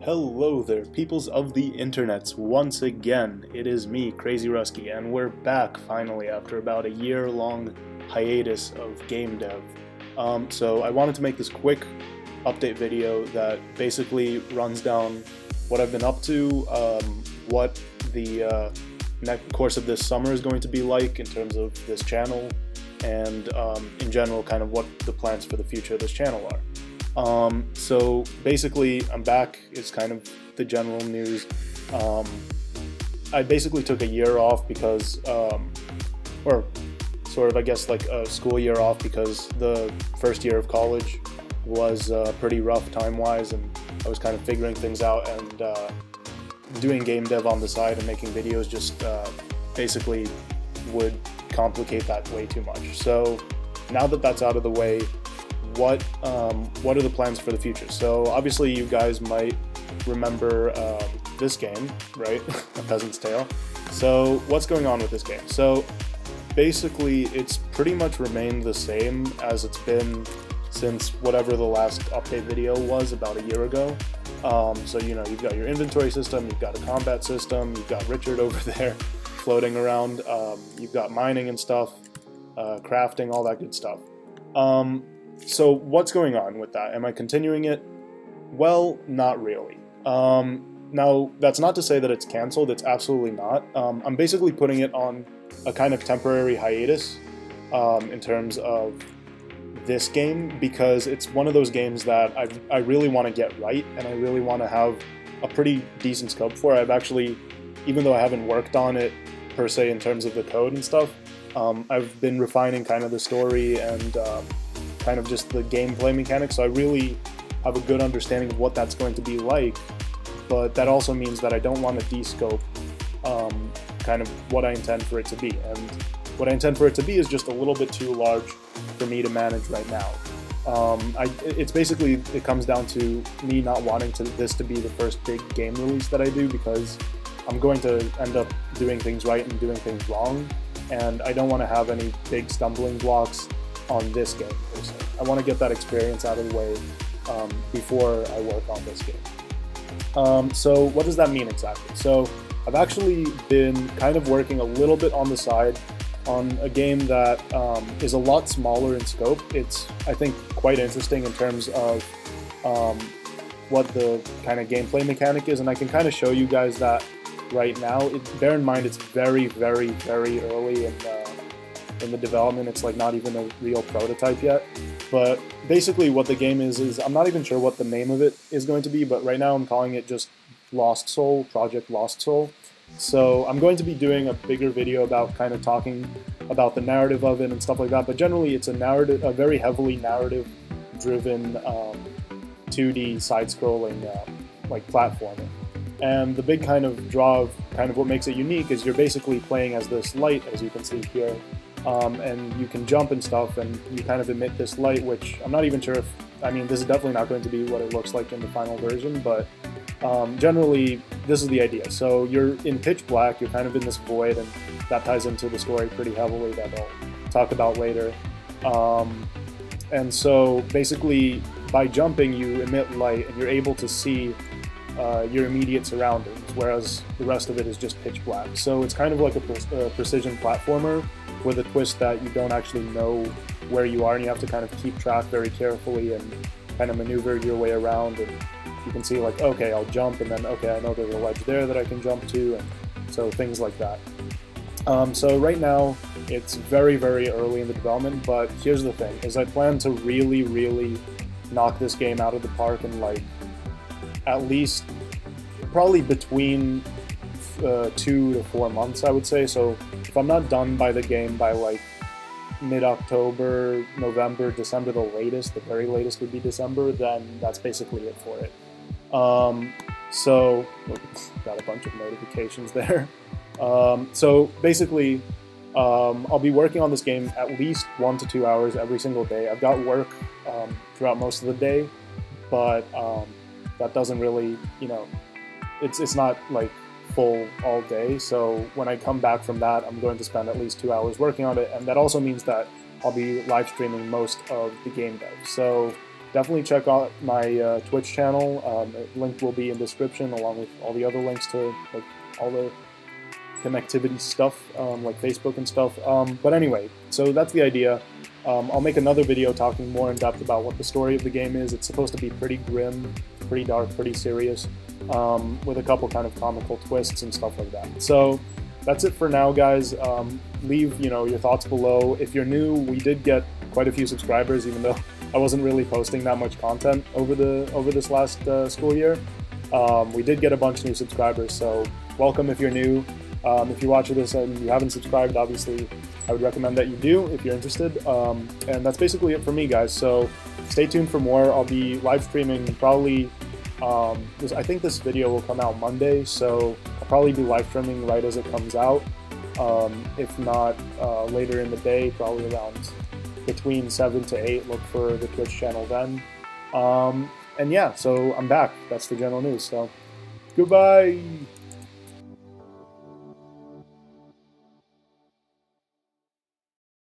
Hello there, peoples of the internets. Once again, it is me, Crazy Rusky, and we're back finally after about a year-long hiatus of game dev. So I wanted to make this quick update video that basically runs down what I've been up to, what the next course of this summer is going to be like in terms of this channel, and in general kind of what the plans for the future of this channel are. So basically I'm back is kind of the general news. I basically took a year off because, or sort of I guess like a school year off, because the first year of college was pretty rough time-wise, and I was kind of figuring things out, and doing game dev on the side and making videos just basically would complicate that way too much. So now that that's out of the way, what are the plans for the future? So obviously you guys might remember this game, right? A Peasant's Tale. So what's going on with this game? So basically it's pretty much remained the same as it's been since whatever the last update video was about a year ago. So you know, you've got your inventory system, you've got a combat system, you've got Richard over there floating around, you've got mining and stuff, crafting, all that good stuff. So what's going on with that? Am I continuing it? Well, not really. Now, that's not to say that it's cancelled, it's absolutely not. I'm basically putting it on a kind of temporary hiatus in terms of this game, because it's one of those games that I really want to get right, and I really want to have a pretty decent scope for. I've actually, even though I haven't worked on it per se in terms of the code and stuff, I've been refining kind of the story and kind of just the gameplay mechanics, so I really have a good understanding of what that's going to be like, but that also means that I don't want to de-scope kind of what I intend for it to be, and what I intend for it to be is just a little bit too large for me to manage right now. It's basically, it comes down to me not wanting this to be the first big game release that I do, because I'm going to end up doing things right and doing things wrong, and I don't want to have any big stumbling blocks on this game per se. I want to get that experience out of the way before I work on this game. So what does that mean exactly? So I've actually been kind of working a little bit on the side on a game that is a lot smaller in scope. It's, I think, quite interesting in terms of what the kind of gameplay mechanic is, and I can kind of show you guys that right now. Bear in mind it's very, very, very early in the development. It's like not even a real prototype yet, but basically what the game is I'm not even sure what the name of it is going to be, but right now I'm calling it just Lost Soul, Project Lost Soul. So I'm going to be doing a bigger video about kind of talking about the narrative of it and stuff like that, but generally it's a very heavily narrative driven 2D side-scrolling like platformer. And the big kind of draw of kind of what makes it unique is you're basically playing as this light, as you can see here, and you can jump and stuff, and you kind of emit this light, which I'm not even sure if, I mean, this is definitely not going to be what it looks like in the final version, but generally this is the idea. So you're in pitch black, you're kind of in this void, and that ties into the story pretty heavily that I'll talk about later. And so basically by jumping you emit light, and you're able to see your immediate surroundings, whereas the rest of it is just pitch black. So it's kind of like a precision platformer with a twist that you don't actually know where you are, and you have to kind of keep track very carefully and kind of maneuver your way around. And you can see like, okay, I'll jump, and then okay, I know there's a ledge there that I can jump to, and so things like that. So right now it's very, very early in the development, but here's the thing, is I plan to really, really knock this game out of the park in like at least probably between 2 to 4 months, I would say. So if I'm not done by the game by like mid-October, November, December, the latest, the very latest would be December, then that's basically it for it. So got a bunch of notifications there. So basically I'll be working on this game at least 1 to 2 hours every single day. I've got work throughout most of the day, but that doesn't really, you know, it's not like full all day. So when I come back from that, I'm going to spend at least 2 hours working on it, and that also means that I'll be live streaming most of the game dev. So definitely check out my Twitch channel. Link will be in description, along with all the other links to like all the connectivity stuff, like Facebook and stuff. But anyway, so that's the idea. I'll make another video talking more in depth about what the story of the game is. It's supposed to be pretty grim, pretty dark, pretty serious, with a couple kind of comical twists and stuff like that. So that's it for now, guys. Leave your thoughts below. If you're new, we did get quite a few subscribers, even though I wasn't really posting that much content over this last school year. We did get a bunch of new subscribers, so welcome if you're new. If you're watching this and you haven't subscribed, obviously I would recommend that you do if you're interested. And that's basically it for me, guys. So stay tuned for more. I'll be live streaming probably, I think this video will come out Monday, so I'll probably be live streaming right as it comes out. If not later in the day, probably around between 7 to 8, look for the Twitch channel then. And yeah, so I'm back. That's the general news. So goodbye.